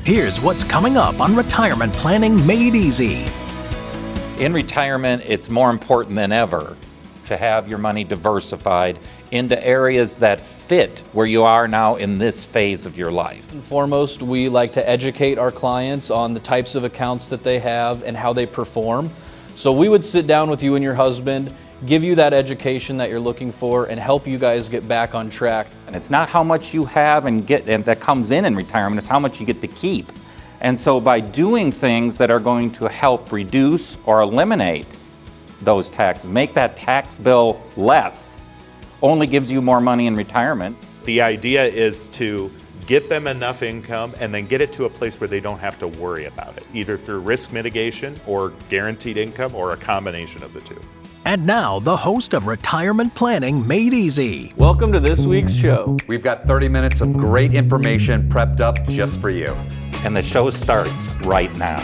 Here's what's coming up on Retirement Planning Made Easy. In retirement, it's more important than ever to have your money diversified into areas that fit where you are now in this phase of your life. And foremost, we like to educate our clients on the types of accounts that they have and how they perform. So we would sit down with you and your husband, give you that education that you're looking for, and help you guys get back on track. And it's not how much you have and that comes in retirement, it's how much you get to keep. And so by doing things that are going to help reduce or eliminate those taxes, make that tax bill less, only gives you more money in retirement. The idea is to get them enough income and then get it to a place where they don't have to worry about it, either through risk mitigation or guaranteed income or a combination of the two. And now, the host of Retirement Planning Made Easy. Welcome to this week's show. We've got 30 minutes of great information prepped up just for you. And the show starts right now.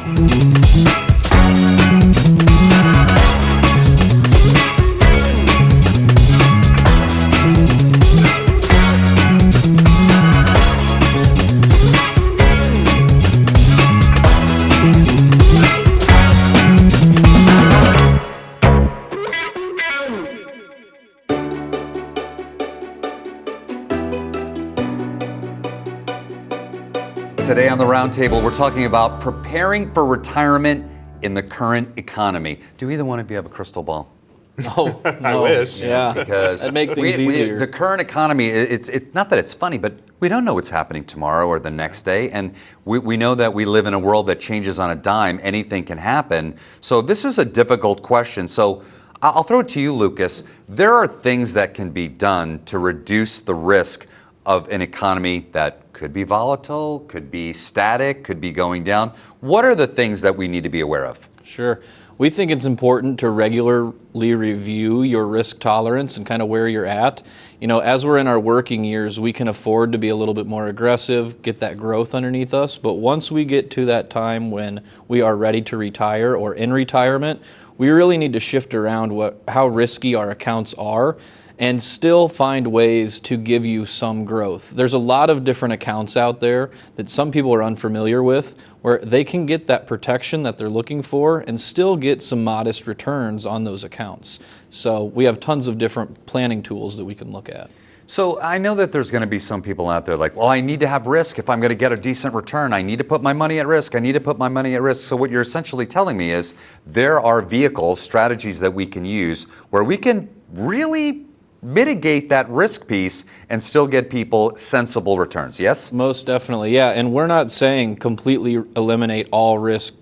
Today on the Roundtable, we're talking about preparing for retirement in the current economy. Do either one of you have a crystal ball? No, I wish. Yeah, Because that'd make things easier. the current economy, it's not that it's funny, but we don't know what's happening tomorrow or the next day. And we know that we live in a world that changes on a dime. Anything can happen. So this is a difficult question. So I'll throw it to you, Lucas. There are things that can be done to reduce the risk of an economy that could be volatile, could be static, could be going down. What are the things that we need to be aware of? Sure. We think it's important to regularly review your risk tolerance and kind of where you're at. You know, as we're in our working years, we can afford to be a little bit more aggressive, get that growth underneath us. But once we get to that time when we are ready to retire or in retirement, we really need to shift around how risky our accounts are and still find ways to give you some growth. There's a lot of different accounts out there that some people are unfamiliar with where they can get that protection that they're looking for and still get some modest returns on those accounts. So we have tons of different planning tools that we can look at. So I know that there's going to be some people out there like, well, I need to have risk if I'm going to get a decent return. I need to put my money at risk. I need to put my money at risk. So what you're essentially telling me is there are vehicles, strategies that we can use where we can really mitigate that risk piece and still get people sensible returns, yes? Most definitely, yeah. And we're not saying completely eliminate all risk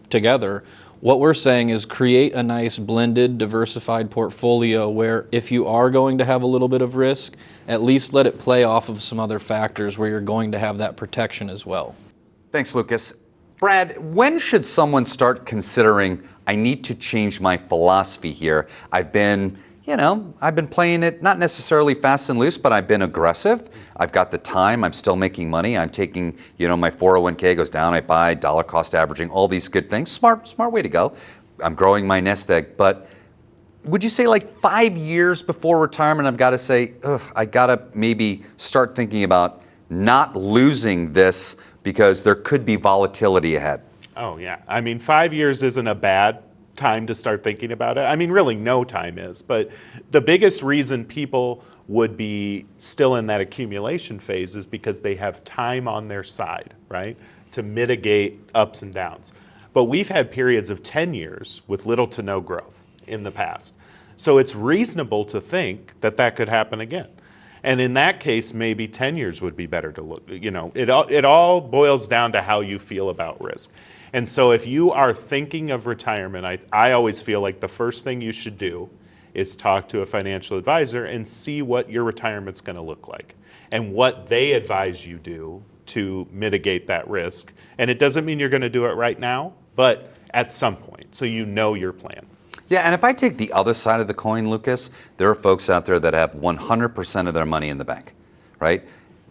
together. What we're saying is create a nice blended, diversified portfolio where if you are going to have a little bit of risk, at least let it play off of some other factors where you're going to have that protection as well. Thanks, Lucas. Brad, when should someone start considering, I need to change my philosophy here? I've been playing it not necessarily fast and loose, but I've been aggressive. I've got the time. I'm still making money. I'm taking, my 401k goes down. I buy dollar cost averaging, all these good things. Smart way to go. I'm growing my nest egg. But would you say like 5 years before retirement, I've got to say, I got to maybe start thinking about not losing this because there could be volatility ahead? Oh, yeah. I mean, 5 years isn't a bad time to start thinking about it. I mean, really no time is, but the biggest reason people would be still in that accumulation phase is because they have time on their side, right, to mitigate ups and downs. But we've had periods of 10 years with little to no growth in the past. So it's reasonable to think that that could happen again. And in that case, maybe 10 years would be better to look. It all boils down to how you feel about risk. And so if you are thinking of retirement, I always feel like the first thing you should do is talk to a financial advisor and see what your retirement's going to look like and what they advise you do to mitigate that risk. And it doesn't mean you're going to do it right now, but at some point, so you know your plan. Yeah, and if I take the other side of the coin, Lucas, there are folks out there that have 100% of their money in the bank, right?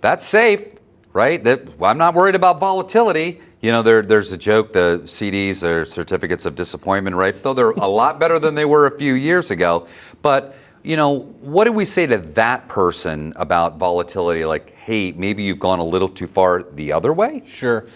That's safe, right? I'm not worried about volatility. There's a joke, the CDs are certificates of disappointment, right? Though they're a lot better than they were a few years ago. But, what do we say to that person about volatility? Like, hey, maybe you've gone a little too far the other way? Sure.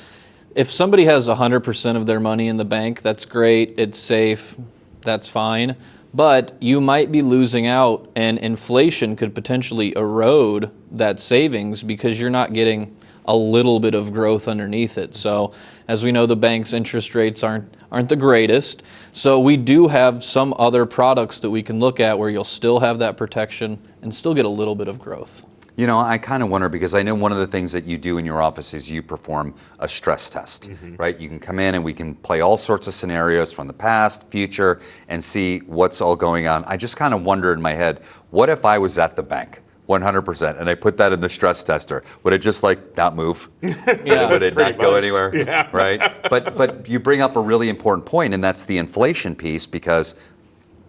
If somebody has 100% of their money in the bank, that's great, it's safe, that's fine. But you might be losing out, and inflation could potentially erode that savings because you're not getting a little bit of growth underneath it. So as we know, the bank's interest rates aren't the greatest. So we do have some other products that we can look at where you'll still have that protection and still get a little bit of growth. You know, I kind of wonder, because I know one of the things that you do in your office is you perform a stress test, right? You can come in and we can play all sorts of scenarios from the past, future, and see what's all going on. I just kind of wonder in my head, what if I was at the bank 100% and I put that in the stress tester? Would it just like not move? Yeah. Would it not go anywhere? Yeah. Right? But you bring up a really important point, and that's the inflation piece, because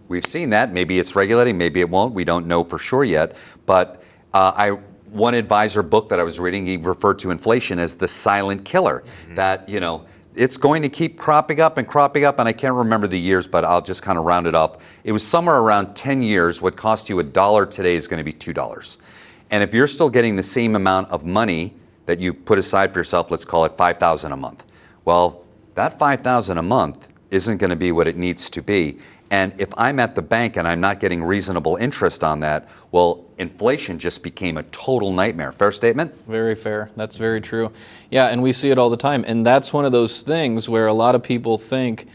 we've seen that. Maybe it's regulating, maybe it won't. We don't know for sure yet. But one advisor book that I was reading, he referred to inflation as the silent killer. That, you know, it's going to keep cropping up, and I can't remember the years, but I'll just kind of round it up. It was somewhere around 10 years. What cost you $1 today is going to be $2. And if you're still getting the same amount of money that you put aside for yourself, let's call it $5,000 a month. Well, that $5,000 a month isn't going to be what it needs to be. And if I'm at the bank and I'm not getting reasonable interest on that, well, inflation just became a total nightmare. Fair statement? Very fair. That's very true. Yeah, and we see it all the time. And that's one of those things where a lot of people think,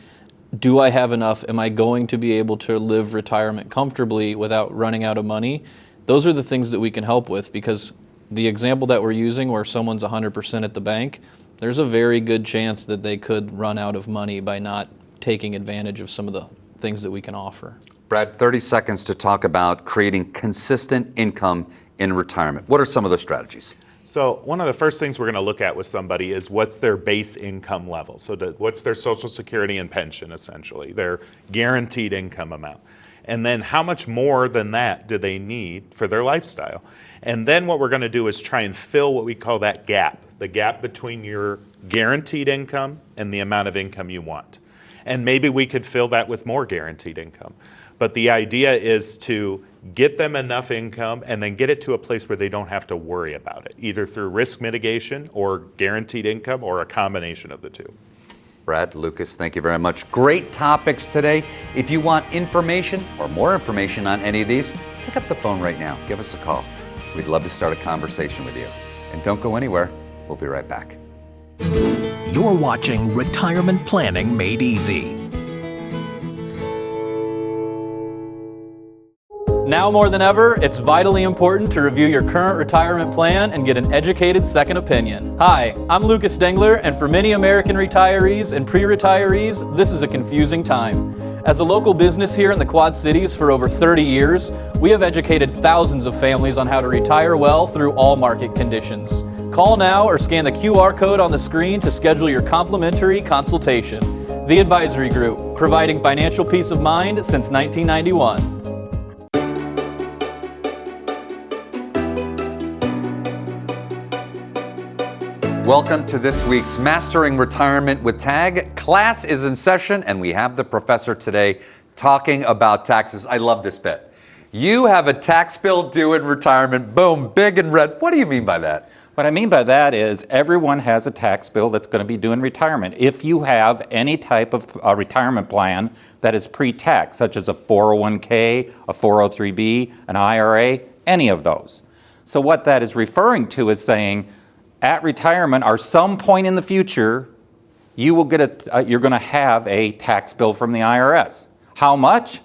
do I have enough? Am I going to be able to live retirement comfortably without running out of money? Those are the things that we can help with, because the example that we're using where someone's 100% at the bank, there's a very good chance that they could run out of money by not taking advantage of some of the things that we can offer. Brad, 30 seconds to talk about creating consistent income in retirement. What are some of those strategies? So one of the first things we're going to look at with somebody is what's their base income level. So what's their Social Security and pension, essentially, their guaranteed income amount. And then how much more than that do they need for their lifestyle? And then what we're going to do is try and fill what we call that gap, the gap between your guaranteed income and the amount of income you want. And maybe we could fill that with more guaranteed income. But the idea is to get them enough income and then get it to a place where they don't have to worry about it, either through risk mitigation or guaranteed income or a combination of the two. Brad, Lucas, thank you very much. Great topics today. If you want information or more information on any of these, pick up the phone right now. Give us a call. We'd love to start a conversation with you. And don't go anywhere. We'll be right back. You're watching Retirement Planning Made Easy. Now more than ever, it's vitally important to review your current retirement plan and get an educated second opinion. Hi, I'm Lucas Dengler, and for many American retirees and pre-retirees, this is a confusing time. As a local business here in the Quad Cities for over 30 years, we have educated thousands of families on how to retire well through all market conditions. Call now or scan the QR code on the screen to schedule your complimentary consultation. The Advisory Group, providing financial peace of mind since 1991. Welcome to this week's Mastering Retirement with TAG. Class is in session, and we have the professor today talking about taxes. I love this bit. You have a tax bill due in retirement, boom, big and red. What do you mean by that? What I mean by that is everyone has a tax bill that's going to be due in retirement. If you have any type of retirement plan that is pre-tax, such as a 401k, a 403b, an IRA, any of those. So what that is referring to is saying, at retirement or some point in the future, you will get you're going to have a tax bill from the IRS. How much?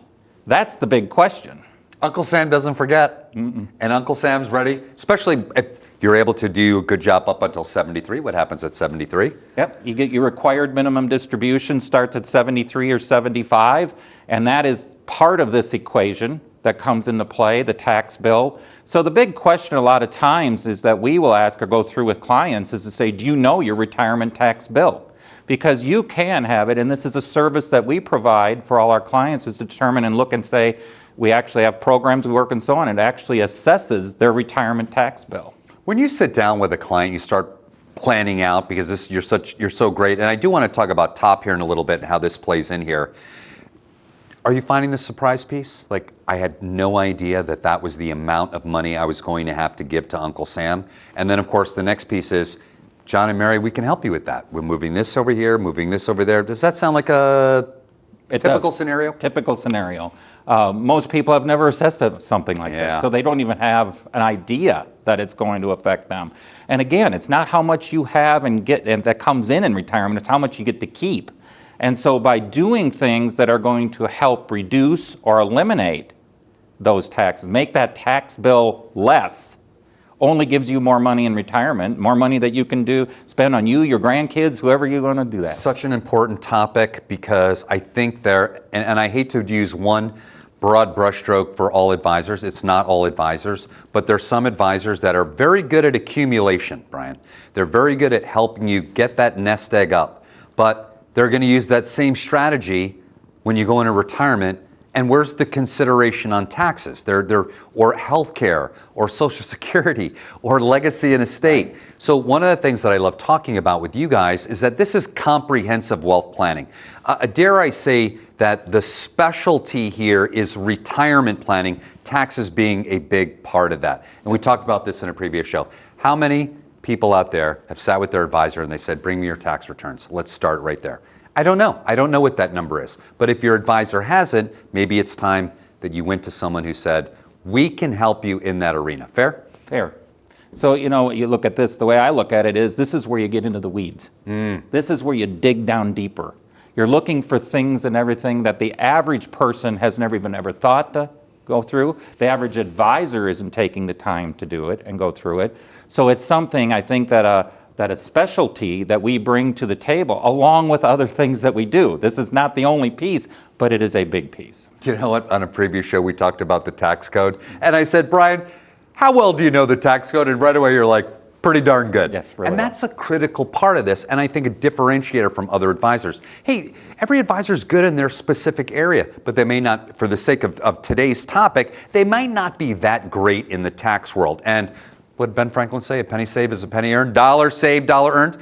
That's the big question. Uncle Sam doesn't forget. And Uncle Sam's ready, especially if you're able to do a good job up until 73. What happens at 73? Yep, you get your required minimum distribution starts at 73 or 75, and that is part of this equation that comes into play, the tax bill. So the big question a lot of times is that we will ask or go through with clients is to say, do you know your retirement tax bill? Because you can have it, and this is a service that we provide for all our clients, is to determine and look and say, we actually have programs we work and so on, and it actually assesses their retirement tax bill. When you sit down with a client, you start planning out, because you're so great, and I do want to talk about TOP here in a little bit and how this plays in here. Are you finding the surprise piece? Like, I had no idea that that was the amount of money I was going to have to give to Uncle Sam. And then, of course, the next piece is, John and Mary, we can help you with that. We're moving this over here, moving this over there. Does that sound like a typical scenario? Typical scenario. Most people have never assessed something like this, so they don't even have an idea that it's going to affect them. And again, it's not how much you have and get and that comes in retirement, it's how much you get to keep. And so by doing things that are going to help reduce or eliminate those taxes, make that tax bill less, only gives you more money in retirement, more money that you can spend on you, your grandkids, whoever you're going to do that. Such an important topic because I think and I hate to use one broad brushstroke for all advisors. It's not all advisors, but there's some advisors that are very good at accumulation, Brian. They're very good at helping you get that nest egg up, but they're going to use that same strategy when you go into retirement. And where's the consideration on taxes? Or healthcare, or Social Security, or legacy and estate. So one of the things that I love talking about with you guys is that this is comprehensive wealth planning. Dare I say that the specialty here is retirement planning, taxes being a big part of that. And we talked about this in a previous show. How many people out there have sat with their advisor and they said, bring me your tax returns? Let's start right there. I don't know. I don't know what that number is. But if your advisor hasn't, maybe it's time that you went to someone who said, we can help you in that arena. Fair? Fair. So, you look at this, the way I look at it is this is where you get into the weeds. This is where you dig down deeper. You're looking for things and everything that the average person has never even ever thought to go through. The average advisor isn't taking the time to do it and go through it. So it's something I think that a specialty that we bring to the table, along with other things that we do. This is not the only piece, but it is a big piece. You know what? On a previous show, we talked about the tax code. And I said, Brian, how well do you know the tax code? And right away, you're like, pretty darn good. Yes, really and that's a critical part of this, and I think a differentiator from other advisors. Hey, every advisor is good in their specific area, but they may not, for the sake of today's topic, they might not be that great in the tax world. And what did Ben Franklin say? A penny saved is a penny earned. Dollar saved, dollar earned.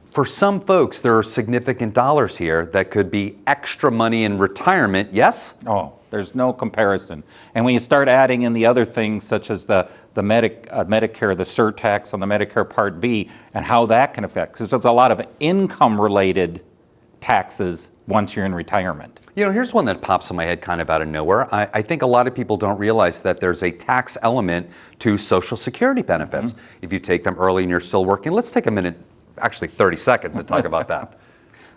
For some folks, there are significant dollars here that could be extra money in retirement, yes? Oh, there's no comparison. And when you start adding in the other things, such as the Medicare, the surtax on the Medicare Part B, and how that can affect, because there's a lot of income-related taxes once you're in retirement. You know, here's one that pops in my head kind of out of nowhere. I think a lot of people don't realize that there's a tax element to Social Security benefits. If you take them early and you're still working, let's take a minute, actually 30 seconds to talk about that.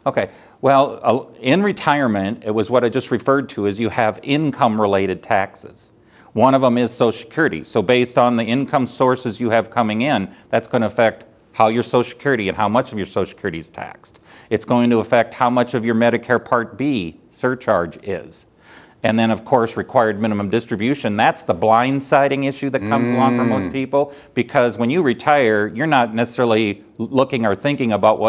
Okay, well, in retirement, it was what I just referred to as you have income-related taxes. One of them is Social Security. So based on the income sources you have coming in, that's going to affect how your Social Security and how much of your Social Security is taxed. It's going to affect how much of your Medicare Part B surcharge is. And then, of course, required minimum distribution. That's the blindsiding issue that comes along for most people, because when you retire, you're not necessarily looking or thinking about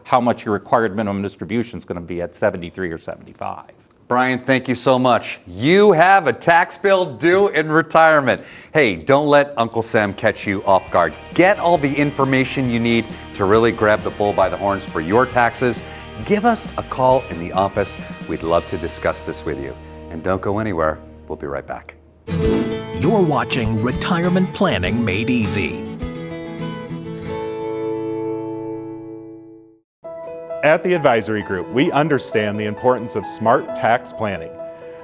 how much your required minimum distribution is going to be at 73 or 75. Brian, thank you so much. You have a tax bill due in retirement. Hey, don't let Uncle Sam catch you off guard. Get all the information you need to really grab the bull by the horns for your taxes. Give us a call in the office. We'd love to discuss this with you. And don't go anywhere. We'll be right back. You're watching Retirement Planning Made Easy. At the Advisory Group, we understand the importance of smart tax planning.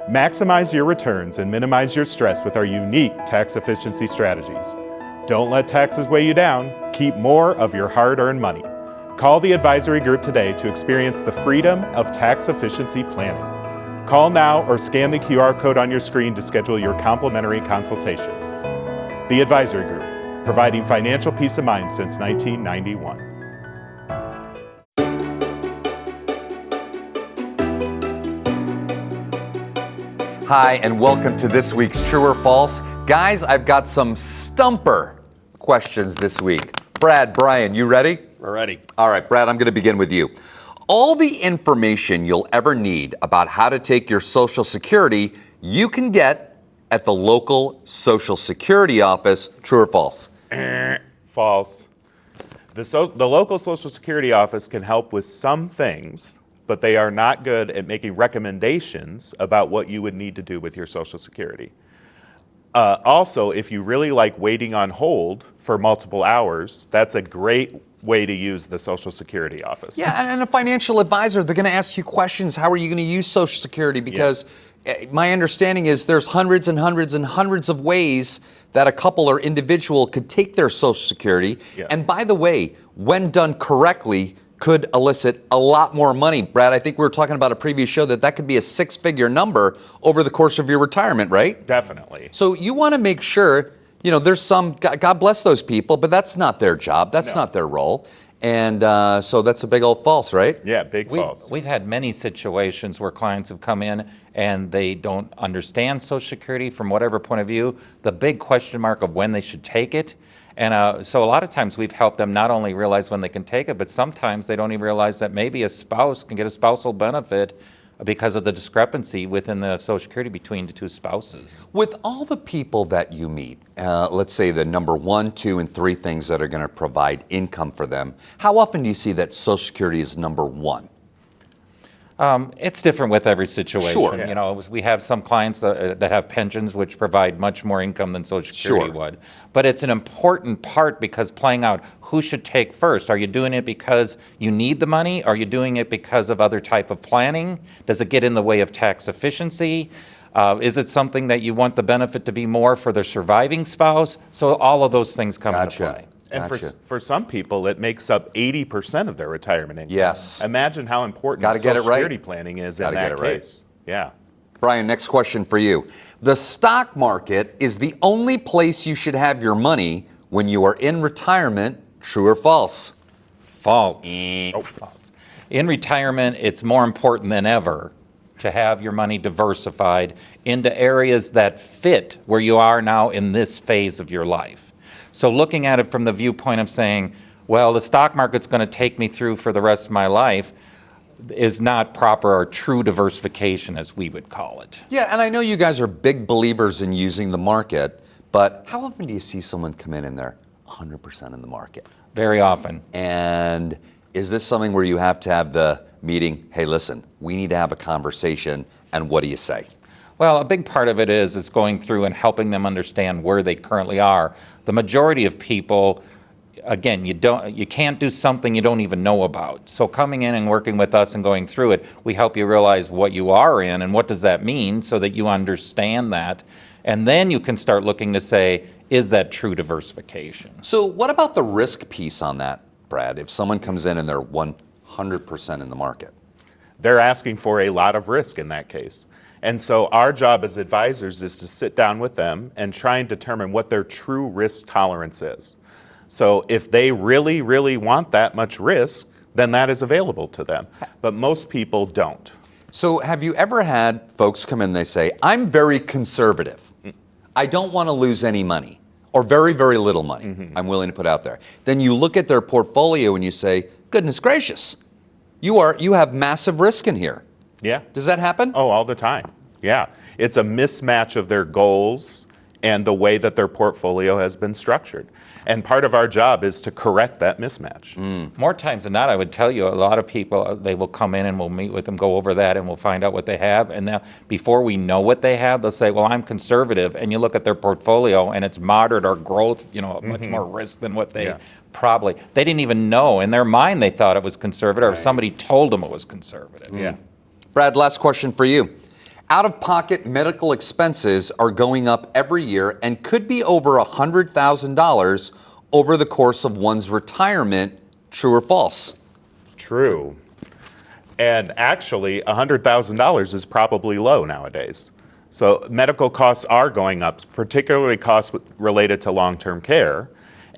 Maximize your returns and minimize your stress with our unique tax efficiency strategies. Don't let taxes weigh you down. Keep more of your hard-earned money. Call the Advisory Group today to experience the freedom of tax efficiency planning. Call now or scan the QR code on your screen to schedule your complimentary consultation. The Advisory Group, providing financial peace of mind since 1991. Hi, and welcome to this week's True or False. Guys, I've got some stumper questions this week. Brad, Brian, you ready? We're ready. All right, Brad, I'm going to begin with you. All the information you'll ever need about how to take your Social Security, you can get at the local Social Security office. True or false? False. The local Social Security office can help with some things, but they are not good at making recommendations about what you would need to do with your Social Security. Also, if you really like waiting on hold for multiple hours, that's a great way to use the Social Security office. Yeah, and a financial advisor, they're going to ask you questions. How are you going to use Social Security? Because my understanding is there's hundreds and hundreds and hundreds of ways that a couple or individual could take their Social Security. Yes. And by the way, when done correctly, could elicit a lot more money. Brad, I think we were talking about a previous show that could be a six-figure number over the course of your retirement, right? Definitely. So you want to make sure, there's some, God bless those people, but that's not their job. That's not their role. And so that's a big old false, right? Yeah, big false. We've had many situations where clients have come in and they don't understand Social Security from whatever point of view, the big question mark of when they should take it. And so a lot of times we've helped them not only realize when they can take it, but sometimes they don't even realize that maybe a spouse can get a spousal benefit because of the discrepancy within the Social Security between the two spouses. With all the people that you meet, let's say the number 1, 2, and 3 things that are going to provide income for them, how often do you see that Social Security is number 1? It's different with every situation. Sure. Yeah. We have some clients that have pensions which provide much more income than Social Security would. But it's an important part because playing out who should take first. Are you doing it because you need the money? Are you doing it because of other type of planning? Does it get in the way of tax efficiency? Is it something that you want the benefit to be more for the surviving spouse? So all of those things come into play. And for some people, it makes up 80% of their retirement income. Yes. Imagine how important Gotta get it Social right. Security planning is in that case. Yeah. Brian, next question for you. The stock market is the only place you should have your money when you are in retirement. True or false? False. False. In retirement, it's more important than ever to have your money diversified into areas that fit where you are now in this phase of your life. So looking at it from the viewpoint of saying, well, the stock market's going to take me through for the rest of my life is not proper or true diversification, as we would call it. Yeah, and I know you guys are big believers in using the market, but how often do you see someone come in and they're 100% in the market? Very often. And is this something where you have to have the meeting, hey, listen, we need to have a conversation, and what do you say? Well, a big part of it is going through and helping them understand where they currently are. The majority of people, again, you can't do something you don't even know about. So coming in and working with us and going through it, we help you realize what you are in and what does that mean so that you understand that. And then you can start looking to say, is that true diversification? So what about the risk piece on that, Brad? If someone comes in and they're 100% in the market? They're asking for a lot of risk in that case. And so our job as advisors is to sit down with them and try and determine what their true risk tolerance is. So if they really, really want that much risk, then that is available to them. But most people don't. So have you ever had folks come in and they say, I'm very conservative. I don't want to lose any money or very, very little money I'm willing to put out there. Then you look at their portfolio and you say, goodness gracious, you have massive risk in here. Yeah. Does that happen? Oh, all the time. Yeah. It's a mismatch of their goals and the way that their portfolio has been structured. And part of our job is to correct that mismatch. More times than not, I would tell you, a lot of people, they will come in and we'll meet with them, go over that, and we'll find out what they have. And then before we know what they have, they'll say, well, I'm conservative. And you look at their portfolio and it's moderate or growth, much more risk than what they probably, they didn't even know. In their mind, they thought it was conservative, or somebody told them it was conservative. Yeah. Brad, last question for you. Out-of-pocket medical expenses are going up every year and could be over $100,000 over the course of one's retirement. True or false? True. And actually, $100,000 is probably low nowadays. So medical costs are going up, particularly costs related to long-term care.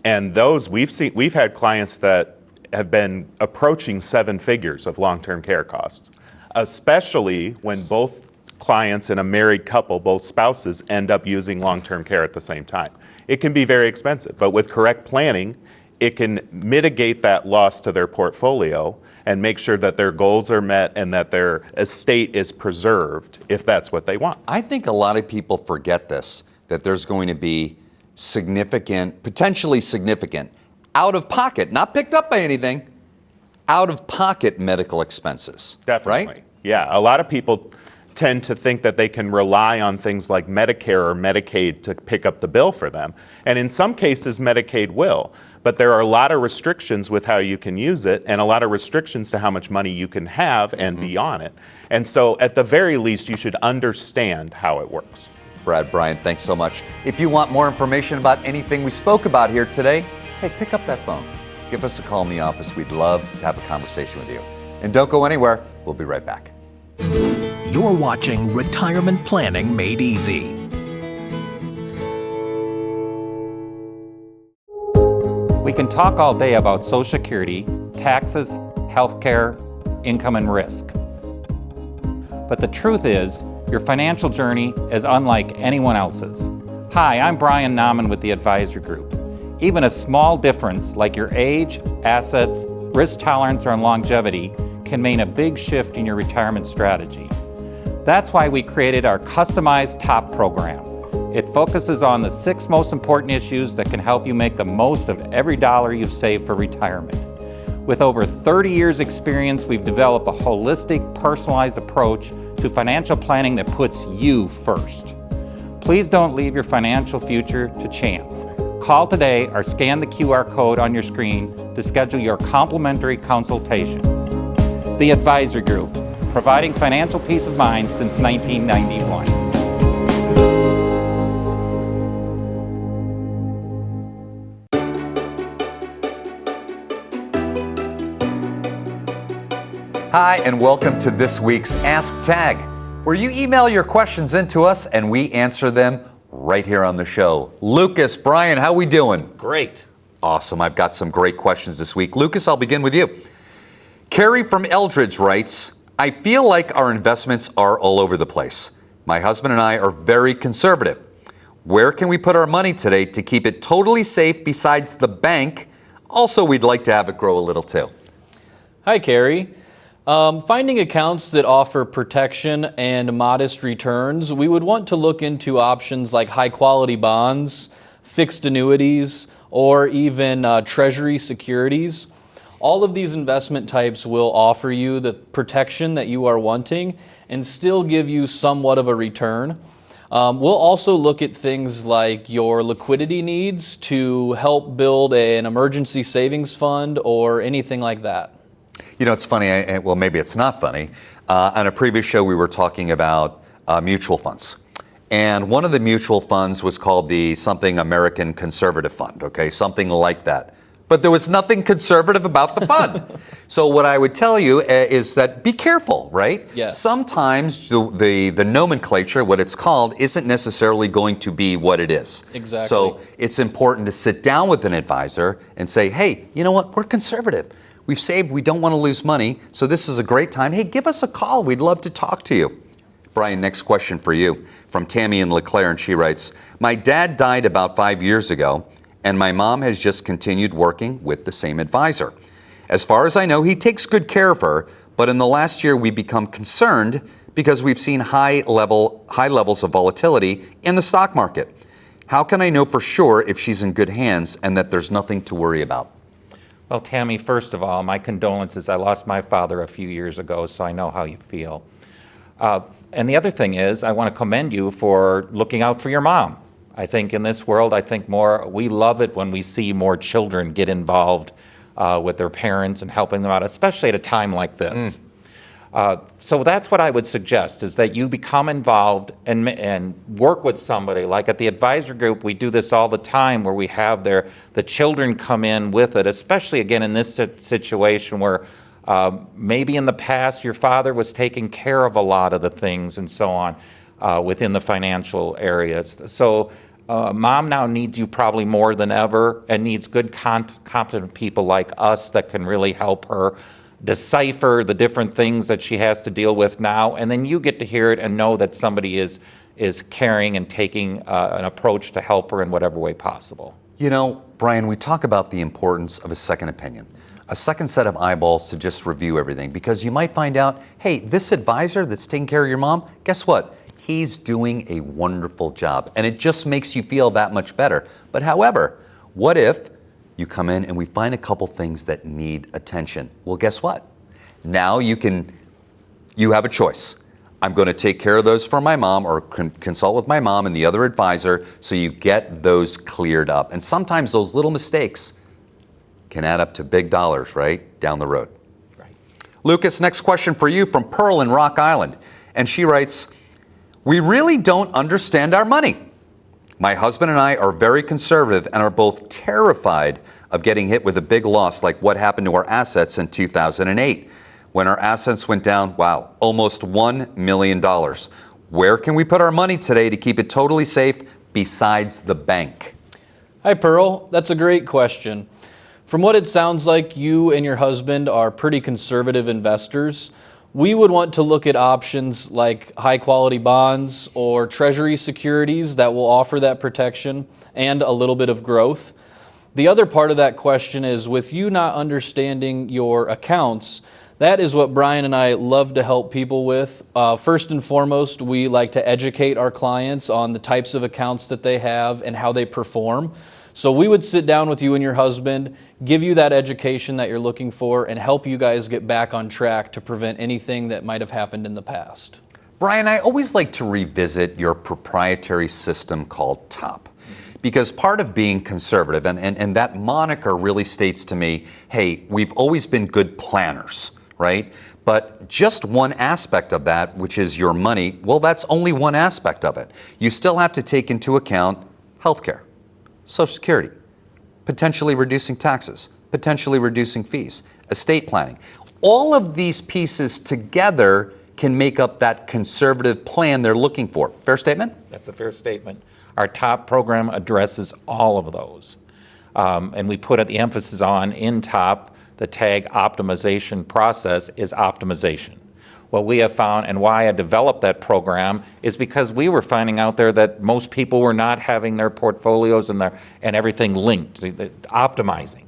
And those we've had clients that have been approaching 7 figures of long-term care costs, especially when both clients in a married couple, both spouses, end up using long-term care at the same time. It can be very expensive, but with correct planning, it can mitigate that loss to their portfolio and make sure that their goals are met and that their estate is preserved if that's what they want. I think a lot of people forget this, that there's going to be significant, potentially significant, out-of-pocket, not picked up by anything, out-of-pocket medical expenses. Definitely. Right? Yeah, a lot of people tend to think that they can rely on things like Medicare or Medicaid to pick up the bill for them. And in some cases, Medicaid will. But there are a lot of restrictions with how you can use it and a lot of restrictions to how much money you can have and be on it. And so at the very least, you should understand how it works. Brad, Brian, thanks so much. If you want more information about anything we spoke about here today, hey, pick up that phone. Give us a call in the office. We'd love to have a conversation with you. And don't go anywhere. We'll be right back. You're watching Retirement Planning Made Easy. We can talk all day about Social Security, taxes, healthcare, income, and risk. But the truth is, your financial journey is unlike anyone else's. Hi, I'm Brian Nauman with the Advisory Group. Even a small difference like your age, assets, risk tolerance, or longevity can mean a big shift in your retirement strategy. That's why we created our customized TOP program. It focuses on the 6 most important issues that can help you make the most of every dollar you've saved for retirement. With over 30 years experience, we've developed a holistic, personalized approach to financial planning that puts you first. Please don't leave your financial future to chance. Call today or scan the QR code on your screen to schedule your complimentary consultation. The Advisory Group, providing financial peace of mind since 1991. Hi, and welcome to this week's Ask Tag, where you email your questions into us and we answer them right here on the show. Lucas, Brian, how we doing? Great. Awesome. I've got some great questions this week. Lucas, I'll begin with you. Carrie from Eldridge writes, I feel like our investments are all over the place. My husband and I are very conservative. Where can we put our money today to keep it totally safe besides the bank? Also, we'd like to have it grow a little too. Hi, Carrie. Finding accounts that offer protection and modest returns, we would want to look into options like high-quality bonds, fixed annuities, or even treasury securities. All of these investment types will offer you the protection that you are wanting and still give you somewhat of a return. We'll also look at things like your liquidity needs to help build an emergency savings fund or anything like that. You know, it's funny, well, maybe it's not funny. On a previous show, we were talking about mutual funds. And one of the mutual funds was called the something American Conservative Fund, okay, something like that. But there was nothing conservative about the fund. So what I would tell you is that be careful, right? Yes. Sometimes the nomenclature, what it's called, isn't necessarily going to be what it is. Exactly. So it's important to sit down with an advisor and say, hey, you know what, we're conservative. We've saved, we don't want to lose money, so this is a great time. Hey, give us a call. We'd love to talk to you. Brian, next question for you from Tammy in LeClaire, and she writes, my dad died about 5 years ago, and my mom has just continued working with the same advisor. As far as I know, he takes good care of her, but in the last year we've become concerned because we've seen high levels of volatility in the stock market. How can I know for sure if she's in good hands and that there's nothing to worry about? Well, Tammy, first of all, my condolences. I lost my father a few years ago, so I know how you feel. And the other thing is, I want to commend you for looking out for your mom. I think in this world, we love it when we see more children get involved with their parents and helping them out, especially at a time like this. So that's what I would suggest, is that you become involved and work with somebody. Like at the Advisory Group, we do this all the time where we have the children come in with it, especially again in this situation where maybe in the past your father was taking care of a lot of the things and so on within the financial areas. So mom now needs you probably more than ever and needs good, competent people like us that can really help her decipher the different things that she has to deal with now, and then you get to hear it and know that somebody is caring and taking an approach to help her in whatever way possible. You know, Brian, we talk about the importance of a second opinion, a second set of eyeballs to just review everything, because you might find out, hey, this advisor that's taking care of your mom, guess what? He's doing a wonderful job, and it just makes you feel that much better. But however, what if you come in and we find a couple things that need attention? Well, guess what? Now you have a choice. I'm going to take care of those for my mom, or consult with my mom and the other advisor, so you get those cleared up. And sometimes those little mistakes can add up to big dollars, right, down the road. Right. Lucas, next question for you from Pearl in Rock Island. And she writes, we really don't understand our money. My husband and I are very conservative and are both terrified of getting hit with a big loss like what happened to our assets in 2008. When our assets went down, wow, almost $1 million. Where can we put our money today to keep it totally safe besides the bank? Hi, Pearl. That's a great question. From what it sounds like, you and your husband are pretty conservative investors. We would want to look at options like high-quality bonds or treasury securities that will offer that protection and a little bit of growth. The other part of that question is, with you not understanding your accounts, that is what Brian and I love to help people with. First and foremost, we like to educate our clients on the types of accounts that they have and how they perform. So we would sit down with you and your husband, give you that education that you're looking for, and help you guys get back on track to prevent anything that might have happened in the past. Brian, I always like to revisit your proprietary system called TOP. Because part of being conservative, and that moniker really states to me, hey, we've always been good planners, right? But just one aspect of that, which is your money, well, that's only one aspect of it. You still have to take into account healthcare, Social Security, potentially reducing taxes, potentially reducing fees, estate planning. All of these pieces together can make up that conservative plan they're looking for. Fair statement? That's a fair statement. Our TOP program addresses all of those. And we put the emphasis on, in TOP, the tag optimization process is optimization. What we have found, and why I developed that program, is because we were finding out there that most people were not having their portfolios and everything linked, optimizing.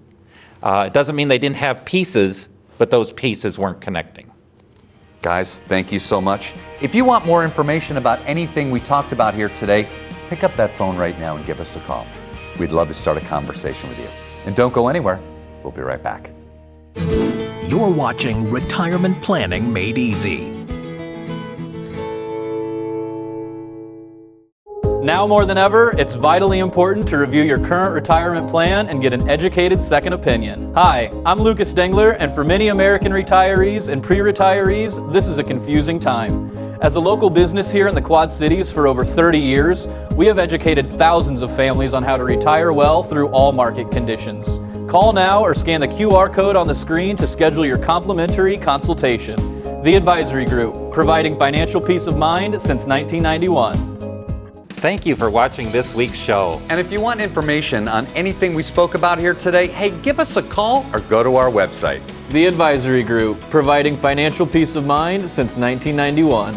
It doesn't mean they didn't have pieces, but those pieces weren't connecting. Guys, thank you so much. If you want more information about anything we talked about here today, pick up that phone right now and give us a call. We'd love to start a conversation with you. And don't go anywhere. We'll be right back. You're watching Retirement Planning Made Easy. Now more than ever, it's vitally important to review your current retirement plan and get an educated second opinion. Hi, I'm Lucas Dengler, and for many American retirees and pre-retirees, this is a confusing time. As a local business here in the Quad Cities for over 30 years, we have educated thousands of families on how to retire well through all market conditions. Call now or scan the QR code on the screen to schedule your complimentary consultation. The Advisory Group, providing financial peace of mind since 1991. Thank you for watching this week's show. And if you want information on anything we spoke about here today, hey, give us a call or go to our website. The Advisory Group, providing financial peace of mind since 1991.